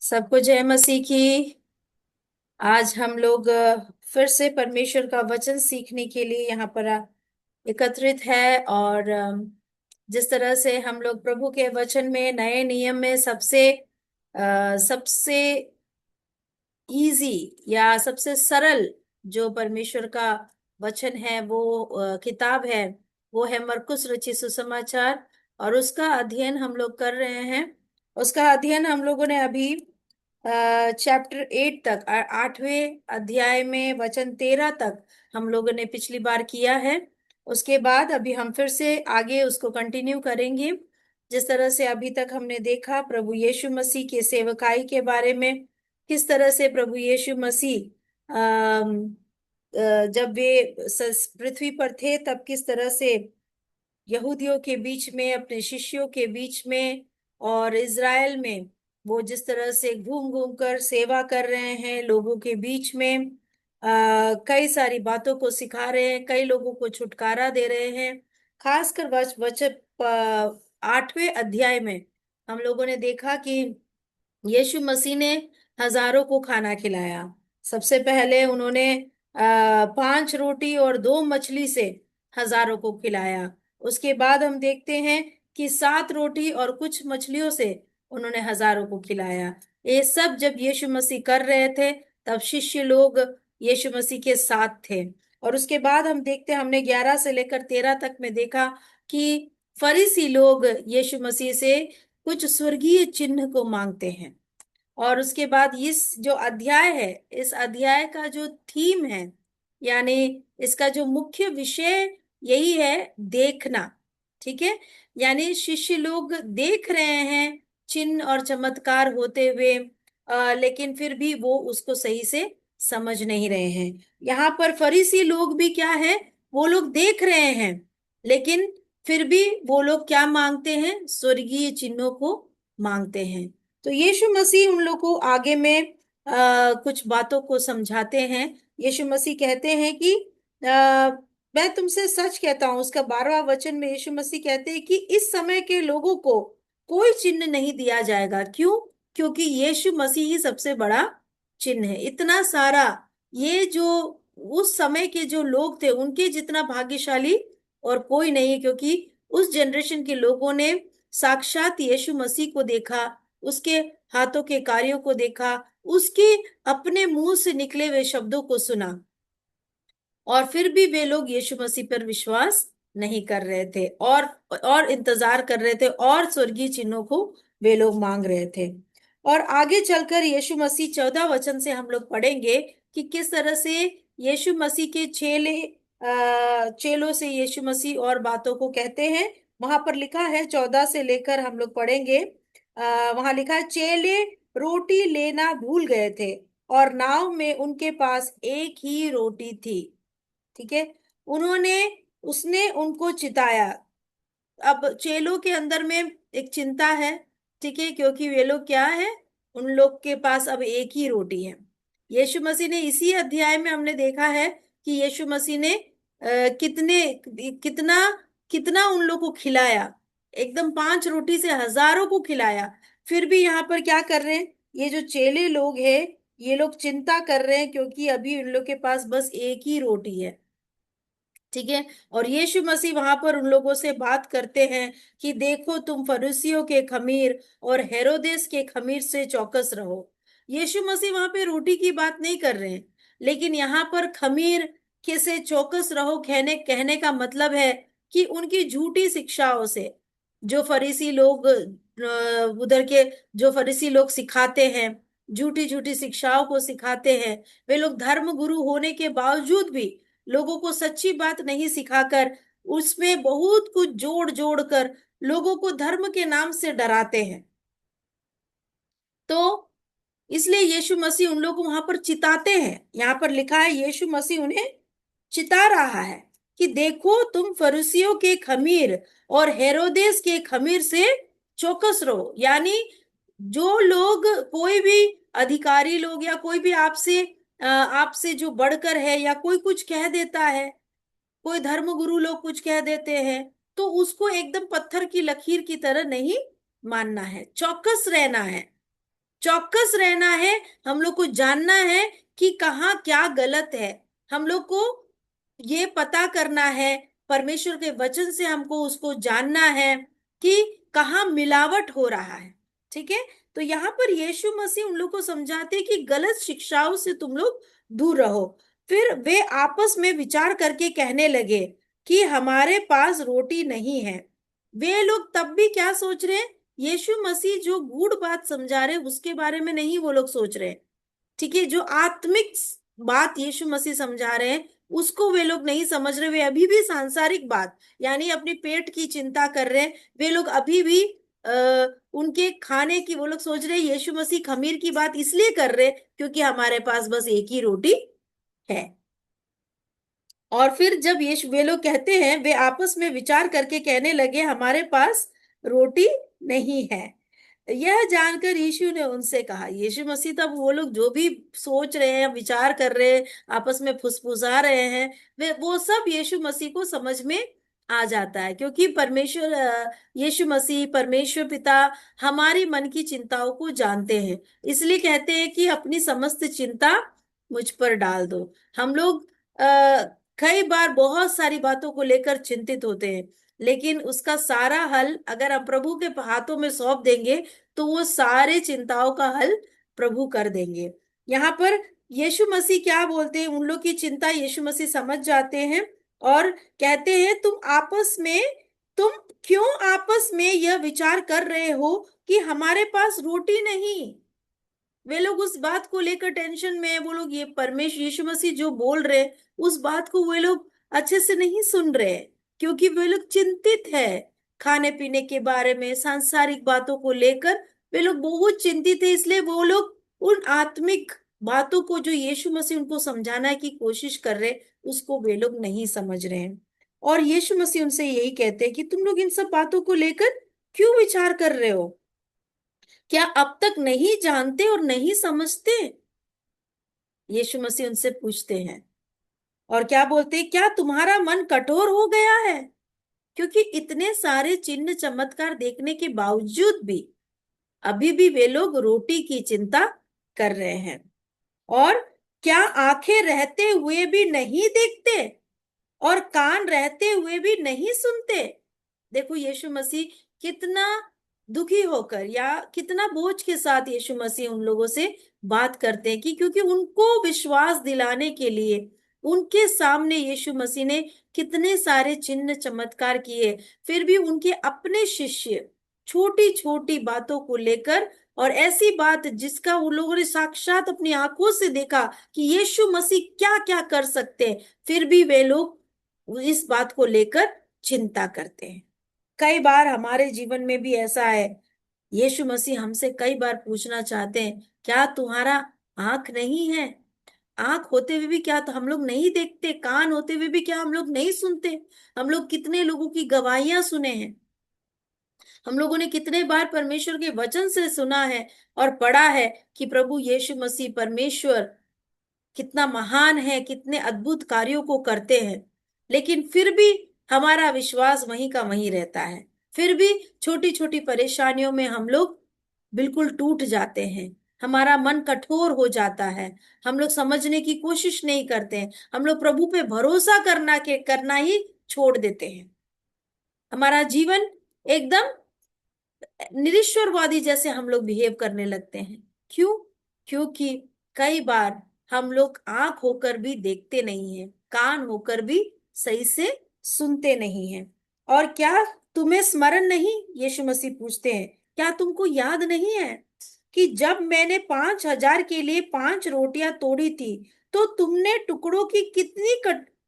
सबको जय मसीह की। आज हम लोग फिर से परमेश्वर का वचन सीखने के लिए यहाँ पर एकत्रित है। और जिस तरह से हम लोग प्रभु के वचन में नए नियम में सबसे इजी या सबसे सरल जो परमेश्वर का वचन है वो किताब है, वो है मरकुस रचित सुसमाचार। और उसका अध्ययन हम लोग कर रहे हैं। उसका अध्ययन हम लोगों ने अभी चैप्टर 8 तक, 8वें अध्याय में वचन 13 तक हम लोगों ने पिछली बार किया है। उसके बाद अभी हम फिर से आगे उसको कंटिन्यू करेंगे। जिस तरह से अभी तक हमने देखा प्रभु यीशु मसीह के सेवकाई के बारे में, किस तरह से प्रभु यीशु मसीह जब वे पृथ्वी पर थे तब किस तरह से यहूदियों के बीच में, अपने शिष्यों के बीच में और इज़राइल में वो जिस तरह से घूम घूम कर सेवा कर रहे हैं लोगों के बीच में, कई सारी बातों को सिखा रहे हैं, कई लोगों को छुटकारा दे रहे हैं। खासकर वचन 8वें अध्याय में हम लोगों ने देखा कि यीशु मसीह ने हजारों को खाना खिलाया। सबसे पहले उन्होंने 5 रोटी और 2 मछली से हजारों को खिलाया। उसके बाद हम देखते हैं कि 7 रोटी और कुछ मछलियों से उन्होंने हजारों को खिलाया। ये सब जब यीशु मसीह कर रहे थे तब शिष्य लोग यीशु मसीह के साथ थे। और उसके बाद हम देखते हैं, हमने 11 से लेकर 13 तक में देखा कि फरीसी लोग यीशु मसीह से कुछ स्वर्गीय चिन्ह को मांगते हैं। और उसके बाद इस जो अध्याय है, इस अध्याय का जो थीम है, यानी इसका जो मुख्य विषय यही है, देखना। ठीक है, यानी शिष्य लोग देख रहे हैं चिन्ह और चमत्कार होते हुए, लेकिन फिर भी वो उसको सही से समझ नहीं रहे हैं। यहाँ पर फरीसी लोग भी क्या है, वो लोग देख रहे हैं, लेकिन फिर भी वो लोग क्या मांगते हैं, स्वर्गीय चिन्हों को मांगते हैं। तो यीशु मसीह उन लोग को आगे में कुछ बातों को समझाते हैं। यीशु मसीह कहते हैं कि मैं तुमसे सच कहता हूं, उसका 12वां वचन में यीशु मसीह कहते हैं कि इस समय के लोगों को कोई चिन्ह नहीं दिया जाएगा। क्यों? क्योंकि यीशु मसीह ही सबसे बड़ा चिन्ह है। इतना सारा, ये जो उस समय के जो लोग थे उनके जितना भाग्यशाली और कोई नहीं, क्योंकि उस जनरेशन के लोगों ने साक्षात यीशु मसीह को देखा, उसके हाथों के कार्यों को देखा, उसके अपने मुंह से निकले हुए शब्दों को सुना, और फिर भी वे लोग यीशु मसीह पर विश्वास नहीं कर रहे थे और इंतजार कर रहे थे, और स्वर्गीय चिन्हों को वे लोग मांग रहे थे। और आगे चलकर यीशु मसीह 14 वचन से हम लोग पढ़ेंगे कि किस तरह से यीशु मसीह के चेलों से यीशु मसीह और बातों को कहते हैं। वहां पर लिखा है, 14 से लेकर हम लोग पढ़ेंगे। वहां लिखा है, चेले रोटी लेना भूल गए थे और नाव में उनके पास एक ही रोटी थी। ठीक है, उन्होंने उसने उनको चिताया। अब चेलों के अंदर में एक चिंता है। ठीक है, क्योंकि वे लोग क्या है, उन लोग के पास अब एक ही रोटी है। यीशु मसीह ने इसी अध्याय में हमने देखा है कि यीशु मसीह ने कितने कितना कितना उन लोग को खिलाया। एकदम 5 रोटी से हजारों को खिलाया। फिर भी यहाँ पर क्या कर रहे हैं, ये जो चेले लोग हैं, ये लोग चिंता कर रहे हैं, क्योंकि अभी उन लोग के पास बस एक ही रोटी है। ठीक है, और यीशु मसीह वहां पर उन लोगों से बात करते हैं कि देखो, तुम फरीसियों के खमीर और हेरोदेस के खमीर से चौकस रहो। यीशु मसीह वहां पे रोटी की बात नहीं कर रहे हैं, लेकिन यहाँ पर खमीर के से चौकस रहो कहने कहने का मतलब है कि उनकी झूठी शिक्षाओं से, जो फरीसी लोग उधर के जो फरीसी लोग सिखाते हैं, झूठी झूठी शिक्षाओं को सिखाते हैं। वे लोग धर्म गुरु होने के बावजूद भी लोगों को सच्ची बात नहीं सिखाकर उसमें बहुत कुछ जोड़ जोड़ कर लोगों को धर्म के नाम से डराते हैं। तो इसलिए यीशु मसीह उन लोगों को वहां पर चिताते हैं। यहाँ पर लिखा है, यीशु मसीह उन्हें चिता रहा है कि देखो, तुम फरीसियों के खमीर और हेरोदेस के खमीर से चौकस रहो। यानी जो लोग, कोई भी अधिकारी लोग या कोई भी आपसे जो बढ़कर है, या कोई कुछ कह देता है, कोई धर्म गुरु लोग कुछ कह देते हैं, तो उसको एकदम पत्थर की लकीर की तरह नहीं मानना है, चौकस रहना है। चौकस रहना है, हम लोग को जानना है कि कहाँ क्या गलत है, हम लोग को ये पता करना है, परमेश्वर के वचन से हमको उसको जानना है कि कहाँ मिलावट हो रहा है। ठीक है, तो यहाँ पर यीशु मसीह उन लोग को समझाते हैं कि गलत शिक्षाओं से तुम लोग दूर रहो। फिर वे आपस में विचार करके कहने लगे कि हमारे पास रोटी नहीं है। वे लोग तब भी क्या सोच रहे हैं, यीशु मसीह जो गूढ़ बात समझा रहे उसके बारे में नहीं वो लोग सोच रहे हैं। ठीक है, जो आत्मिक बात यीशु मसीह समझा रहे हैं उसको वे लोग नहीं समझ रहे, वे अभी भी सांसारिक बात यानी अपने पेट की चिंता कर रहे हैं। वे लोग अभी भी उनके खाने की वो लोग सोच रहे हैं, यीशु मसीह खमीर की बात इसलिए कर रहे हैं क्योंकि हमारे पास बस एक ही रोटी है। और फिर जब यीशु वे लोग कहते हैं, वे आपस में विचार करके कहने लगे हमारे पास रोटी नहीं है। यह जानकर यीशु ने उनसे कहा, यीशु मसीह तब वो लोग जो भी सोच रहे हैं, विचार कर रहे हैं, आपस में फुसफुसा रहे हैं, वे वो सब यीशु मसीह को समझ में आ जाता है, क्योंकि परमेश्वर यीशु मसीह परमेश्वर पिता हमारी मन की चिंताओं को जानते हैं। इसलिए कहते हैं कि अपनी समस्त चिंता मुझ पर डाल दो। हम लोग कई बार बहुत सारी बातों को लेकर चिंतित होते हैं, लेकिन उसका सारा हल अगर हम प्रभु के हाथों में सौंप देंगे तो वो सारे चिंताओं का हल प्रभु कर देंगे। यहाँ पर यीशु मसीह क्या बोलते हैं, उन लोग की चिंता यीशु मसीह समझ जाते हैं और कहते हैं तुम क्यों आपस में यह विचार कर रहे हो कि हमारे पास रोटी नहीं। वे लोग उस बात को लेकर टेंशन में है, वो लोग ये परमेश्वर यीशु मसीह जो बोल रहे हैं उस बात को वे लोग अच्छे से नहीं सुन रहे हैं, क्योंकि वे लोग चिंतित है खाने पीने के बारे में, सांसारिक बातों को लेकर वे लोग बहुत चिंतित है। इसलिए वो लोग उन आत्मिक बातों को जो यीशु मसीह उनको समझाना की कोशिश कर रहे उसको वे लोग नहीं समझ रहे हैं। और यीशु मसीह उनसे यही कहते हैं कि तुम लोग इन सब बातों को लेकर क्यों विचार कर रहे हो, क्या अब तक नहीं जानते और नहीं समझते। यीशु मसीह उनसे पूछते हैं और क्या बोलते हैं, क्या तुम्हारा मन कठोर हो गया है, क्योंकि इतने सारे चिन्ह चमत्कार देखने के बावजूद भी अभी भी वे लोग रोटी की चिंता कर रहे हैं। और क्या आंखें रहते हुए भी नहीं देखते और कान रहते हुए भी नहीं सुनते। देखो यीशु मसीह कितना दुखी होकर या कितना बोझ के साथ यीशु मसीह उन लोगों से बात करते हैं, कि क्योंकि उनको विश्वास दिलाने के लिए उनके सामने यीशु मसीह ने कितने सारे चिन्ह चमत्कार किए, फिर भी उनके अपने शिष्य छोटी छोटी बातों को लेकर और ऐसी बात जिसका उन लोगों ने साक्षात अपनी आंखों से देखा कि यीशु मसीह क्या क्या कर सकते हैं, फिर भी वे लोग इस बात को लेकर चिंता करते हैं। कई बार हमारे जीवन में भी ऐसा है, यीशु मसीह हमसे कई बार पूछना चाहते हैं, क्या तुम्हारा आंख नहीं है। आंख होते हुए भी क्या तो हम लोग नहीं देखते, कान होते हुए भी क्या हम लोग नहीं सुनते। हम लोग कितने लोगों की गवाहियां सुने हैं, हम लोगों ने कितने बार परमेश्वर के वचन से सुना है और पढ़ा है कि प्रभु यीशु मसीह परमेश्वर कितना महान है, कितने अद्भुत कार्यों को करते हैं, लेकिन फिर भी हमारा विश्वास वहीं का वहीं रहता है। फिर भी छोटी छोटी परेशानियों में हम लोग बिल्कुल टूट जाते हैं, हमारा मन कठोर हो जाता है, हम लोग समझने की कोशिश नहीं करते हैं, हम लोग प्रभु पे भरोसा करना ही छोड़ देते हैं। हमारा जीवन एकदम निरीश्वरवादी जैसे हम लोग बिहेव करने लगते हैं। क्यों? क्योंकि कई बार हम लोग आंख होकर भी देखते नहीं है, कान होकर भी सही से सुनते नहीं है। और क्या तुम्हें स्मरण नहीं, यीशु मसीह पूछते हैं, क्या तुमको याद नहीं है कि जब मैंने 5,000 के लिए 5 रोटियां तोड़ी थी तो तुमने टुकड़ों की कितनी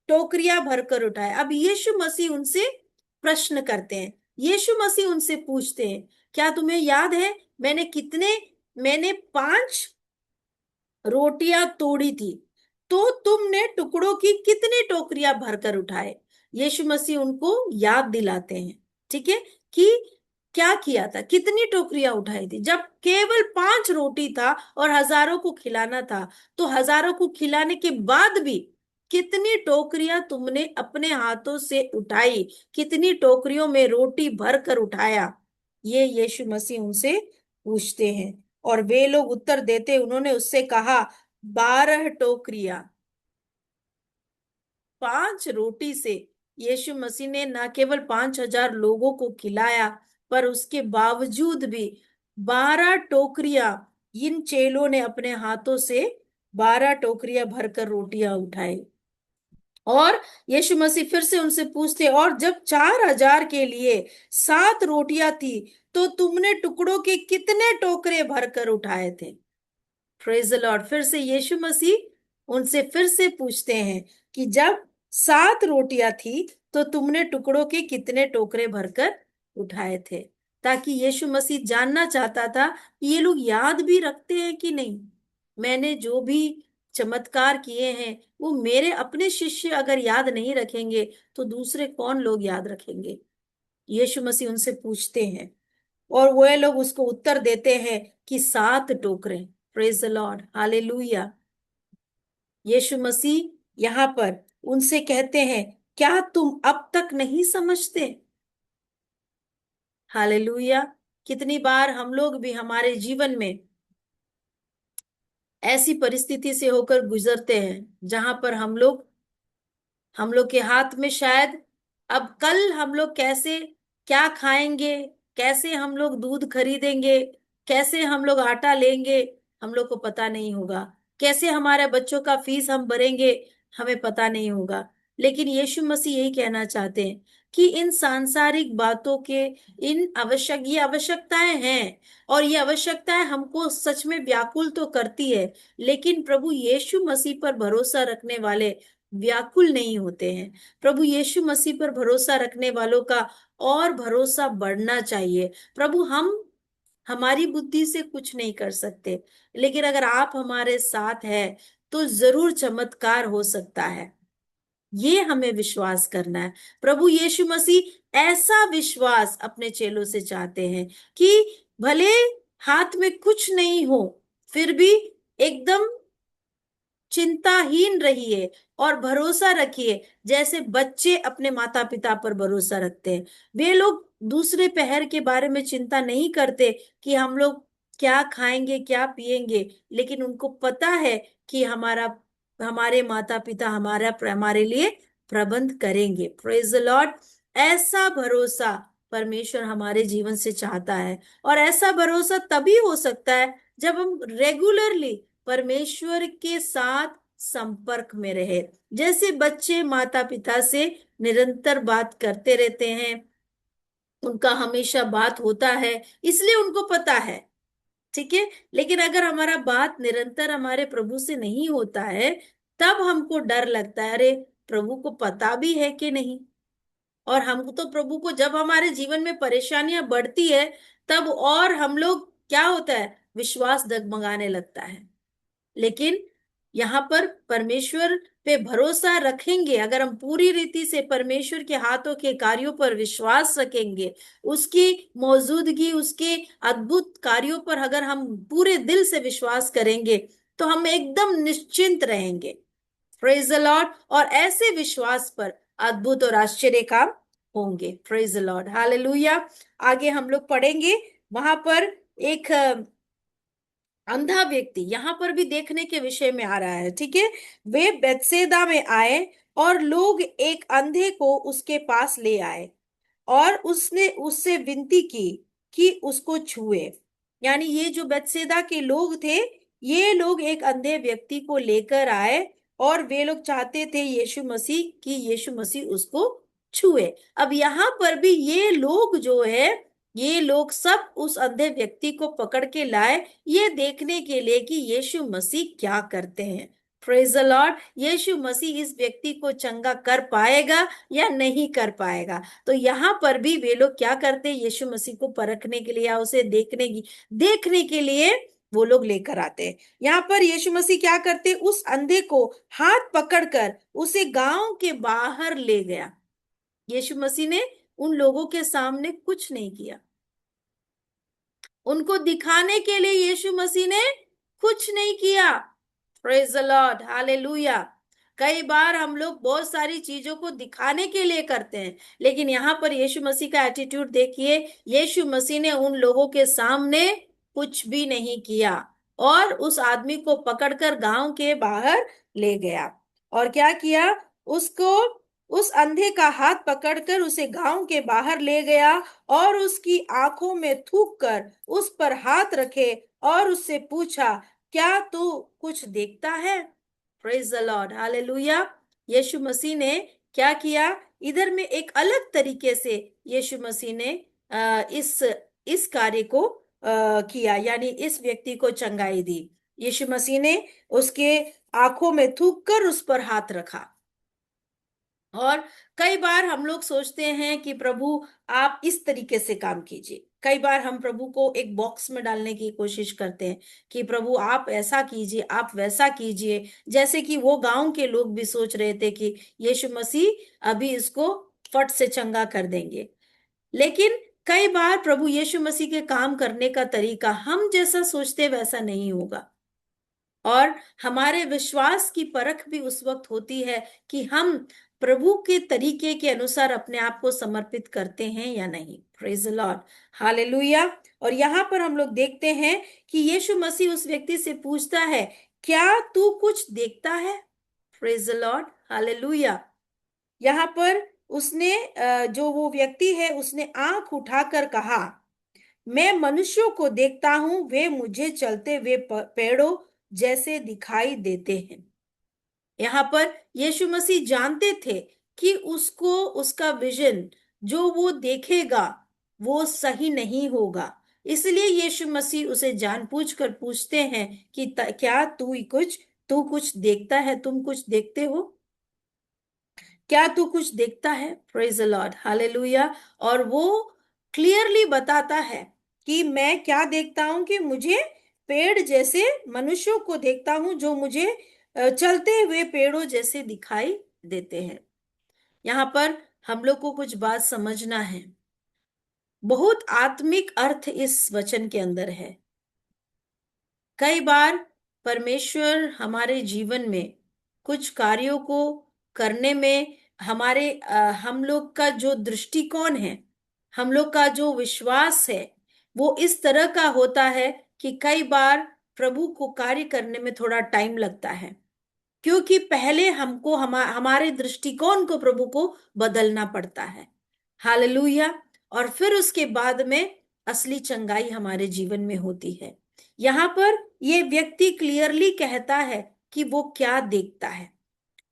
टोकरियां भरकर उठाए। अब यीशु मसीह उनसे प्रश्न करते हैं, यीशु मसीह उनसे पूछते हैं, क्या तुम्हें याद है मैंने 5 रोटियां तोड़ी थी तो तुमने टुकड़ों की कितनी टोकरियां भरकर उठाए। यीशु मसीह उनको याद दिलाते हैं, ठीक है, कि क्या किया था, कितनी टोकरियां उठाई थी। जब केवल 5 रोटी था और हजारों को खिलाना था, तो हजारों को खिलाने के बाद भी कितनी टोकरियां तुमने अपने हाथों से उठाई, कितनी टोकरियों में रोटी भर कर उठाया, ये यीशु मसीह उनसे पूछते हैं। और वे लोग उत्तर देते उन्होंने उससे कहा, 12 टोकरियां। 5 रोटी से यीशु मसीह ने न केवल 5,000 लोगों को खिलाया, पर उसके बावजूद भी 12 टोकरियां, इन चेलों ने अपने हाथों से 12 टोकरियां भरकर रोटियां उठाई। और यीशु मसीह फिर से उनसे पूछते, और जब 4,000 के लिए 7 रोटियां थी, तो तुमने टुकड़ों के कितने टोकरे भरकर उठाए थे? Praise the Lord. फिर से यीशु मसीह उनसे फिर से पूछते हैं कि जब 7 रोटियां थी, तो तुमने टुकड़ों के कितने टोकरे भरकर उठाए थे? ताकि यीशु मसीह जानना चाहता था कि ये लोग याद भी रखते हैं कि नहीं। मैंने जो भी चमत्कार किए हैं, वो मेरे अपने शिष्य अगर याद नहीं रखेंगे, तो दूसरे कौन लोग याद रखेंगे? यीशु मसीह उनसे पूछते हैं, और वे लोग उसको उत्तर देते हैं कि 7 टोकरे। Praise the lord, hallelujah. यीशु मसीह यहाँ पर उनसे कहते हैं, क्या तुम अब तक नहीं समझते? हालेलुया। कितनी बार हम लोग भी हमारे जीवन में ऐसी परिस्थिति से होकर गुजरते हैं जहां पर हम लोग के हाथ में शायद, अब कल हम लोग कैसे क्या खाएंगे, कैसे हम लोग दूध खरीदेंगे, कैसे हम लोग आटा लेंगे, हम लोग को पता नहीं होगा। कैसे हमारे बच्चों का फीस हम भरेंगे, हमें पता नहीं होगा। लेकिन यीशु मसीह यही कहना चाहते हैं कि इन सांसारिक बातों के, ये आवश्यकताएं हैं, और ये आवश्यकताएं हमको सच में व्याकुल तो करती है, लेकिन प्रभु यीशु मसीह पर भरोसा रखने वाले व्याकुल नहीं होते हैं। प्रभु यीशु मसीह पर भरोसा रखने वालों का और भरोसा बढ़ना चाहिए। प्रभु, हम हमारी बुद्धि से कुछ नहीं कर सकते, लेकिन अगर आप हमारे साथ हैं, तो जरूर चमत्कार हो सकता है। ये हमें विश्वास करना है। प्रभु यीशु मसीह ऐसा विश्वास अपने चेलों से चाहते हैं कि भले हाथ में कुछ नहीं हो, फिर भी एकदम चिंताहीन रहिए और भरोसा रखिए, जैसे बच्चे अपने माता पिता पर भरोसा रखते हैं। वे लोग दूसरे पहर के बारे में चिंता नहीं करते कि हम लोग क्या खाएंगे, क्या पिएंगे, लेकिन उनको पता है कि हमारे माता पिता हमारे लिए प्रबंध करेंगे। Praise the Lord. ऐसा भरोसा परमेश्वर हमारे जीवन से चाहता है, और ऐसा भरोसा तभी हो सकता है जब हम रेगुलरली परमेश्वर के साथ संपर्क में रहे। जैसे बच्चे माता पिता से निरंतर बात करते रहते हैं, उनका हमेशा बात होता है, इसलिए उनको पता है, ठीक है। लेकिन अगर हमारा बात निरंतर हमारे प्रभु से नहीं होता है, तब हमको डर लगता है, अरे प्रभु को पता भी है कि नहीं। और हमको तो प्रभु को, जब हमारे जीवन में परेशानियां बढ़ती है, तब और हम लोग क्या होता है, विश्वास डगमगाने लगता है। लेकिन यहाँ पर परमेश्वर पे भरोसा रखेंगे, अगर हम पूरी रीति से परमेश्वर के हाथों के कार्यों पर विश्वास रखेंगे, उसकी मौजूदगी, उसके अद्भुत कार्यों पर अगर हम पूरे दिल से विश्वास करेंगे, तो हम एकदम निश्चिंत रहेंगे। Praise the Lord. और ऐसे विश्वास पर अद्भुत और आश्चर्य काम होंगे। Praise the lord, hallelujah. आगे हम लोग पढ़ेंगे, वहां पर एक अंधा व्यक्ति यहाँ पर भी देखने के विषय में आ रहा है, ठीक है। वे बेतसैदा में आए, और लोग एक अंधे को उसके पास ले आए, और उसने उससे विनती की कि उसको छुए। यानी ये जो बेतसैदा के लोग थे, ये लोग एक अंधे व्यक्ति को लेकर आए, और वे लोग चाहते थे यीशु मसीह उसको छुए। अब यहाँ पर भी ये लोग सब उस अंधे व्यक्ति को पकड़ के लाए, ये देखने के लिए कि यीशु मसीह क्या करते हैं। Praise the lord. यीशु मसीह इस व्यक्ति को चंगा कर पाएगा या नहीं कर पाएगा। तो यहाँ पर भी वे लोग क्या करते हैं, यीशु मसीह को परखने के लिए या उसे देखने के लिए वो लोग लेकर आते हैं। यहाँ पर यीशु मसीह क्या करते, उस अंधे को हाथ पकड़कर उसे गांव के बाहर ले गया। यीशु मसीह ने उन लोगों के सामने कुछ नहीं किया, उनको दिखाने के लिए यीशु मसीह ने कुछ नहीं किया। Praise the lord, hallelujah. कई बार हम लोग बहुत सारी चीजों को दिखाने के लिए करते हैं, लेकिन यहाँ पर यीशु मसीह का एटीट्यूड देखिए। यीशु मसीह ने उन लोगों के सामने कुछ भी नहीं किया और उस आदमी को पकड़कर गांव के बाहर ले गया। और क्या किया? उसको, उस अंधे का हाथ पकड़कर उसे गांव के बाहर ले गया और उसकी आंखों में थूक कर उस पर हाथ रखे और उससे पूछा, क्या तू कुछ देखता है? Praise the lord, hallelujah. यीशु मसीह ने क्या किया? इधर में एक अलग तरीके से यीशु मसीह ने इस कार्य को किया, यानी इस व्यक्ति को चंगाई दी। यीशु मसीह ने उसके आंखों में थूक कर उस पर हाथ रखा। और कई बार हम लोग सोचते हैं कि प्रभु आप इस तरीके से काम कीजिए। कई बार हम प्रभु को एक बॉक्स में डालने की कोशिश करते हैं कि प्रभु आप ऐसा कीजिए, आप वैसा कीजिए, जैसे कि वो गांव के लोग भी सोच रहे थे कि यीशु मसीह अभी इसको फट से चंगा कर देंगे। लेकिन कई बार प्रभु यीशु मसीह के काम करने का तरीका हम जैसा सोचते वैसा नहीं होगा। और हमारे विश्वास की परख भी उस वक्त होती है कि हम प्रभु के तरीके के अनुसार अपने आप को समर्पित करते हैं या नहीं। Praise the lord, hallelujah. और यहाँ पर हम लोग देखते हैं कि यीशु मसीह उस व्यक्ति से पूछता है, क्या तू कुछ देखता है? Praise the lord, hallelujah. यहाँ पर उसने जो वो व्यक्ति है उसने आंख उठाकर कहा, मैं मनुष्यों को देखता हूं, वे मुझे चलते हुए पेड़ों जैसे दिखाई देते हैं। यहाँ पर यीशु मसीह जानते थे कि उसको उसका विजन जो वो देखेगा वो सही नहीं होगा। इसलिए यीशु मसीह उसे जानबूझकर पूछते हैं कि क्या तू कुछ देखता है? तुम कुछ देखते हो? क्या तू कुछ देखता है? Praise the lord, hallelujah. और वो क्लियरली बताता है कि मैं क्या देखता हूं, कि मुझे पेड़ जैसे मनुष्यों को देखता हूं जो मुझे चलते हुए पेड़ों जैसे दिखाई देते हैं। यहाँ पर हम लोग को कुछ बात समझना है। बहुत आत्मिक अर्थ इस वचन के अंदर है। कई बार परमेश्वर हमारे जीवन में कुछ कार्यों को करने में हम लोग का जो दृष्टिकोण है, हम लोग का जो विश्वास है, वो इस तरह का होता है कि कई बार प्रभु को कार्य करने में थोड़ा टाइम लगता है, क्योंकि पहले हमको हमारे दृष्टिकोण को प्रभु को बदलना पड़ता है। हालेलुया। और फिर उसके बाद में असली चंगाई हमारे जीवन में होती है। यहाँ पर ये व्यक्ति क्लियरली कहता है कि वो क्या देखता है।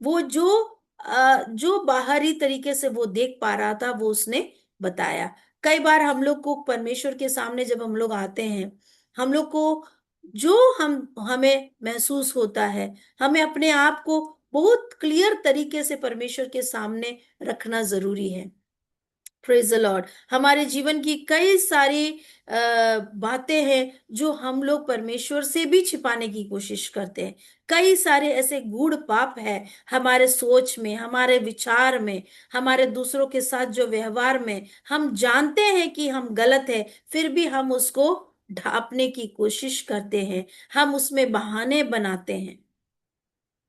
वो जो बाहरी तरीके से वो देख पा रहा था वो उसने बताया। कई बार हम लोग को परमेश्वर के सामने जब हम लोग आते हैं, हम लोग को जो हमें महसूस होता है, हमें अपने आप को बहुत क्लियर तरीके से परमेश्वर के सामने रखना जरूरी है। Praise the Lord. हमारे जीवन की कई सारी बातें हैं जो हम लोग परमेश्वर से भी छिपाने की कोशिश करते हैं। कई सारे ऐसे गूढ़ पाप है हमारे सोच में, हमारे विचार में, हमारे दूसरों के साथ जो व्यवहार में हम जानते हैं कि हम गलत है, फिर भी हम उसको ढांपने की कोशिश करते हैं, हम उसमें बहाने बनाते हैं।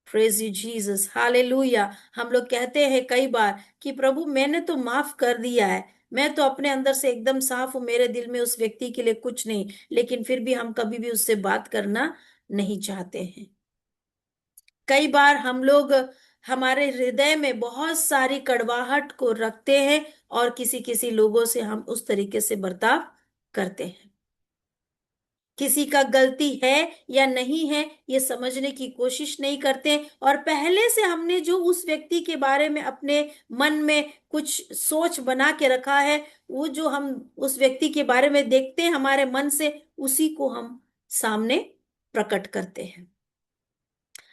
Praise you Jesus, hallelujah. हम लोग कहते हैं कई बार कि प्रभु मैंने तो माफ कर दिया है, मैं तो अपने अंदर से एकदम साफ हूं, मेरे दिल में उस व्यक्ति के लिए कुछ नहीं, लेकिन फिर भी हम कभी भी उससे बात करना नहीं चाहते हैं। कई बार हम लोग हमारे हृदय में बहुत सारी कड़वाहट को रखते हैं और किसी किसी लोगों से हम उस तरीके से बर्ताव करते हैं। किसी का गलती है या नहीं है ये समझने की कोशिश नहीं करते, और पहले से हमने जो उस व्यक्ति के बारे में अपने मन में कुछ सोच बना के रखा है, वो जो हम उस व्यक्ति के बारे में देखते हैं हमारे मन से, उसी को हम सामने प्रकट करते हैं।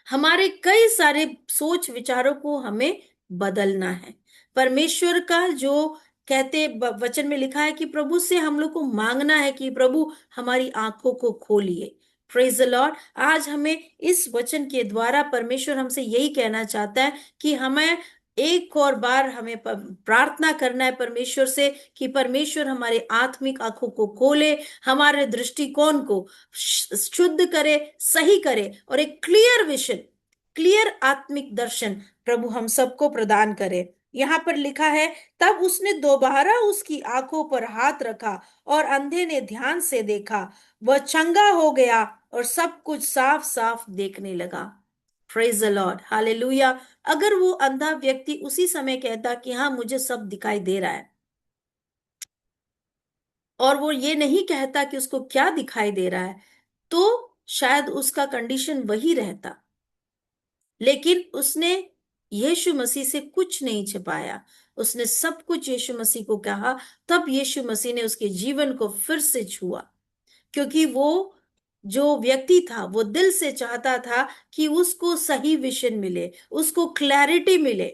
हमारे कई सारे सोच विचारों को हमें बदलना है। परमेश्वर का जो वचन में लिखा है कि प्रभु से हम लोग को मांगना है कि प्रभु हमारी आंखों को खोलिए। Praise the Lord. आज हमें इस वचन के द्वारा परमेश्वर हमसे यही कहना चाहता है कि हमें एक और बार हमें प्रार्थना करना है परमेश्वर से कि परमेश्वर हमारे आत्मिक आंखों को खोले, हमारे दृष्टिकोण को शुद्ध करे, सही करे, और एक क्लियर विजन, क्लियर आत्मिक दर्शन प्रभु हम सबको प्रदान करे। यहाँ पर लिखा है, तब उसने दोबारा उसकी आंखों पर हाथ रखा और अंधे ने ध्यान से देखा। वह चंगा हो गया और सब कुछ साफ साफ देखने लगा। Praise the lord, hallelujah. अगर वो अंधा व्यक्ति उसी समय कहता कि हाँ मुझे सब दिखाई दे रहा है, और वो ये नहीं कहता कि उसको क्या दिखाई दे रहा है, तो शायद उसका कंडीशन वही रहता। लेकिन उसने यीशु मसीह से कुछ नहीं छिपाया, उसने सब कुछ यीशु मसीह को कहा। तब यीशु मसीह ने उसके जीवन को फिर से छुआ, क्योंकि वो जो व्यक्ति था वो दिल से चाहता था कि उसको सही विजन मिले, उसको क्लैरिटी मिले।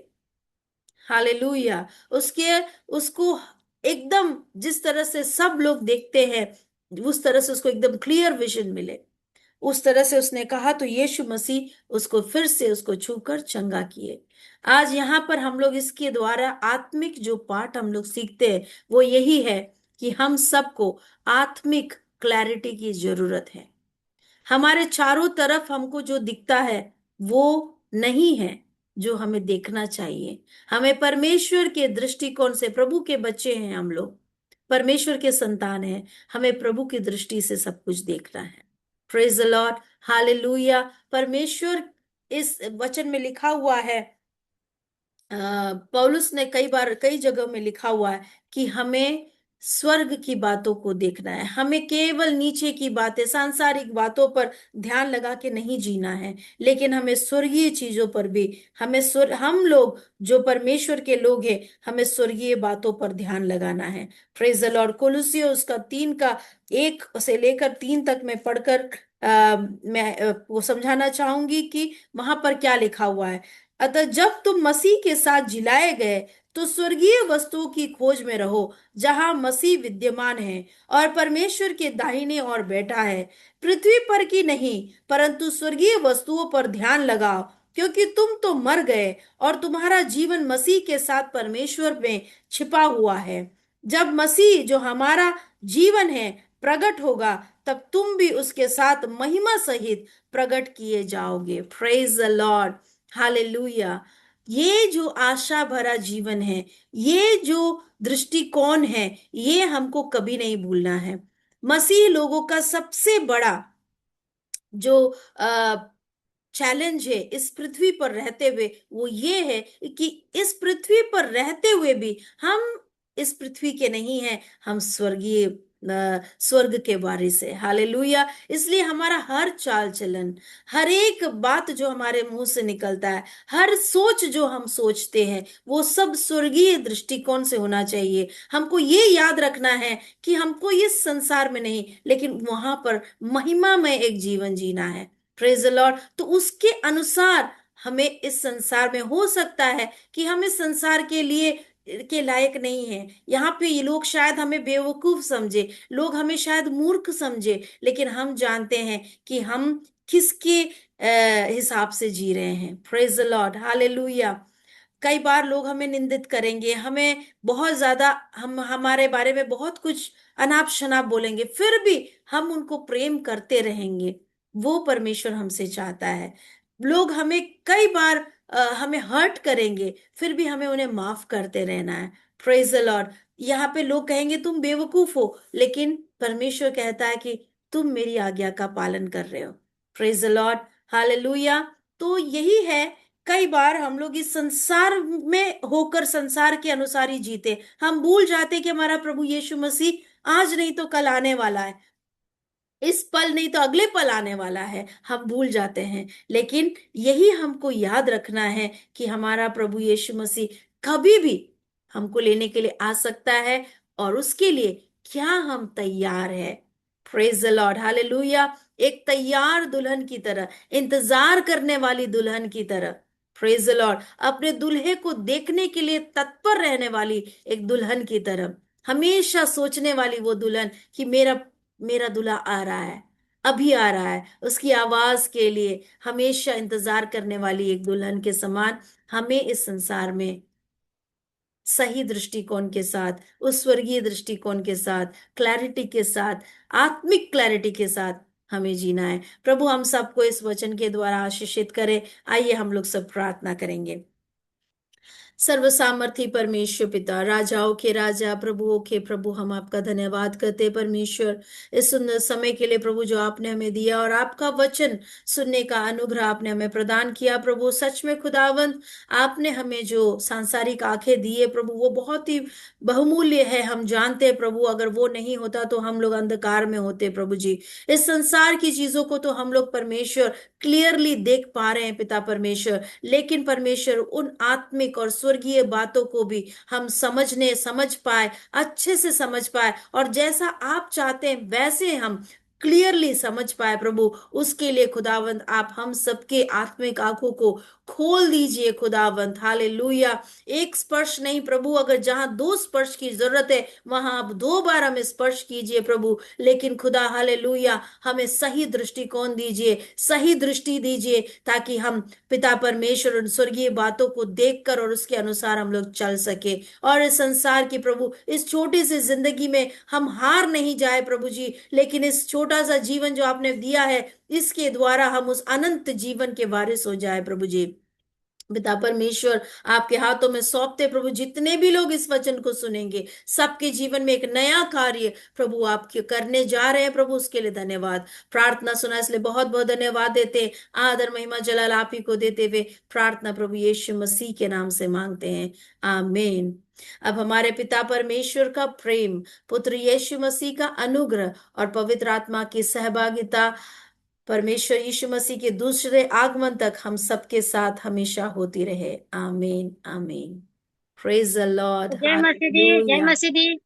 हालेलुया। उसके उसको एकदम जिस तरह से सब लोग देखते हैं, उस तरह से उसको एकदम क्लियर विजन मिले। उस तरह से उसने कहा, तो यीशु मसीह उसको फिर से उसको छूकर चंगा किए। आज यहाँ पर हम लोग इसके द्वारा आत्मिक जो पाठ हम लोग सीखते हैं वो यही है कि हम सबको आत्मिक क्लैरिटी की जरूरत है। हमारे चारों तरफ हमको जो दिखता है वो नहीं है जो हमें देखना चाहिए। हमें परमेश्वर के दृष्टिकोण से, प्रभु के बच्चे हैं हम लोग, परमेश्वर के संतान हैं, हमें प्रभु की दृष्टि से सब कुछ देखना है। Praise the lord, hallelujah. परमेश्वर, इस वचन में लिखा हुआ है, पौलुस ने कई बार कई जगह में लिखा हुआ है कि हमें स्वर्ग की बातों को देखना है। हमें केवल नीचे की बातें, सांसारिक बातों पर ध्यान लगा के नहीं जीना है, लेकिन हमें स्वर्गीय चीजों पर भी, हमें हम लोग जो परमेश्वर के लोग हैं, हमें स्वर्गीय बातों पर ध्यान लगाना है। Praise the Lord. कोलोसियों उसका 3 का 1 से लेकर 3 तक मैं पढ़कर मैं वो समझाना चाहूंगी कि वहां पर क्या लिखा हुआ है। अतः जब तुम मसीह के साथ जिलाए गए तो स्वर्गीय वस्तुओं की खोज में रहो, जहां मसीह विद्यमान है और परमेश्वर के दाहिने ओर बैठा है। पृथ्वी पर की नहीं परंतु स्वर्गीय वस्तुओं पर ध्यान लगाओ, क्योंकि तुम तो मर गए और तुम्हारा जीवन मसीह के साथ परमेश्वर में छिपा हुआ है। जब मसीह जो हमारा जीवन है प्रकट होगा, तब तुम भी उसके साथ महिमा सहित प्रकट किए जाओगे। Praise the lord, hallelujah. ये जो आशा भरा जीवन है, ये जो दृष्टिकोण है, ये हमको कभी नहीं भूलना है। मसीह लोगों का सबसे बड़ा जो चैलेंज है इस पृथ्वी पर रहते हुए, वो ये है कि इस पृथ्वी पर रहते हुए भी हम इस पृथ्वी के नहीं हैं, हम स्वर्गीय स्वर्ग के वारिस है। हालेलुया। इसलिए हमारा हर चाल चलन, हर एक बात जो हमारे मुंह से निकलता है, हर सोच जो हम सोचते हैं, वो सब स्वर्गीय दृष्टिकोण से होना चाहिए। हमको ये याद रखना है कि हमको इस संसार में नहीं, लेकिन वहां पर महिमा में एक जीवन जीना है। Praise the Lord. तो उसके अनुसार हमें इस संसार में, हो सकता है कि हम इस संसार के लिए के लायक नहीं है, यहाँ पे ये लोग शायद हमें बेवकूफ समझे, लोग हमें शायद मूर्ख समझे, लेकिन हम जानते हैं कि हम किसके हिसाब से जी रहे हैं। Praise the lord, hallelujah. कई बार लोग हमें निंदित करेंगे, हमें बहुत ज्यादा, हम हमारे बारे में बहुत कुछ अनाप शनाप बोलेंगे, फिर भी हम उनको प्रेम करते रहेंगे। वो परमेश्वर हमसे चाहता है। लोग हमें कई बार हमें हर्ट करेंगे, फिर भी हमें उन्हें माफ करते रहना है। Praise the Lord. यहाँ पे लोग कहेंगे तुम बेवकूफ हो, लेकिन परमेश्वर कहता है कि तुम मेरी आज्ञा का पालन कर रहे हो। Praise the lord, hallelujah. तो यही है, कई बार हम लोग इस संसार में होकर संसार के अनुसार ही जीते, हम भूल जाते कि हमारा प्रभु यीशु मसीह आज नहीं तो कल आने वाला है, इस पल नहीं तो अगले पल आने वाला है, हम भूल जाते हैं। लेकिन यही हमको याद रखना है कि हमारा प्रभु यीशु मसीह कभी भी हमको लेने के लिए आ सकता है, और उसके लिए क्या हम तैयार है। Praise the lord, hallelujah. एक तैयार दुल्हन की तरह, इंतजार करने वाली दुल्हन की तरह, प्रेज द लॉर्ड, अपने दूल्हे को देखने के लिए तत्पर रहने वाली एक दुल्हन की तरह, हमेशा सोचने वाली वो दुल्हन कि मेरा मेरा दूल्हा आ रहा है, अभी आ रहा है, उसकी आवाज के लिए हमेशा इंतजार करने वाली एक दुल्हन के समान हमें इस संसार में सही दृष्टिकोण के साथ, उस स्वर्गीय दृष्टिकोण के साथ, क्लैरिटी के साथ, आत्मिक क्लैरिटी के साथ हमें जीना है। प्रभु हम सबको इस वचन के द्वारा आशीषित करे। आइए हम लोग सब प्रार्थना करेंगे। सर्वसामर्थी परमेश्वर पिता, राजाओं के राजा, प्रभुओं के प्रभु, हम आपका धन्यवाद करते हैं परमेश्वर, इस सुंदर समय के लिए प्रभु जो आपने हमें दिया, और आपका वचन सुनने का अनुग्रह आपने हमें प्रदान किया प्रभु। सच में खुदावंद, आपने हमें जो सांसारिक आंखें दी है प्रभु, वो बहुत ही बहुमूल्य है। हम जानते हैं प्रभु, अगर वो नहीं होता तो हम लोग अंधकार में होते प्रभु जी। इस संसार की चीजों को तो हम लोग परमेश्वर क्लियरली देख पा रहे हैं पिता परमेश्वर, लेकिन परमेश्वर उन आत्मिक और स्वर्गीय बातों को भी हम समझ पाए, अच्छे से समझ पाए, और जैसा आप चाहते हैं वैसे हम क्लियरली समझ पाए प्रभु। उसके लिए खुदावंत आप हम सबके आत्मिक आंखों को खोल दीजिए खुदावंत, हालेलुया। एक स्पर्श नहीं प्रभु, अगर जहां दो स्पर्श की जरूरत है वहां आप दो बार हमें स्पर्श कीजिए प्रभु, लेकिन खुदा हालेलुया हमें सही दृष्टिकोण दीजिए, सही दृष्टि दीजिए, ताकि हम पिता परमेश्वर उन स्वर्गीय बातों को देखकर और उसके अनुसार हम लोग चल सके, और इस संसार की प्रभु इस छोटी सी जिंदगी में हम हार नहीं जाए प्रभु जी, लेकिन इस छोटा सा जीवन जो आपने दिया है इसके द्वारा हम उस अनंत जीवन के वारिस हो जाए प्रभु जी। पिता परमेश्वर, आपके हाथों में सौंपते प्रभु, जितने भी लोग इस वचन को सुनेंगे सबके जीवन में एक नया कार्य प्रभु आप करने जा रहे हैं प्रभु, उसके लिए धन्यवाद। प्रार्थना सुना इसलिए बहुत बहुत धन्यवाद देते हैं, आदर महिमा जलाल आप ही को देते हुए प्रार्थना प्रभु यीशु मसीह के नाम से मांगते हैं, आमीन। अब हमारे पिता परमेश्वर का प्रेम, पुत्र यीशु मसीह का अनुग्रह और पवित्र आत्मा की सहभागिता परमेश्वर यीशु मसीह के दूसरे आगमन तक हम सबके साथ हमेशा होती रहे, आमीन आमीन। प्रेज द लॉर्ड, जय मसीह दी, जय हालेलुया। मसीह दी।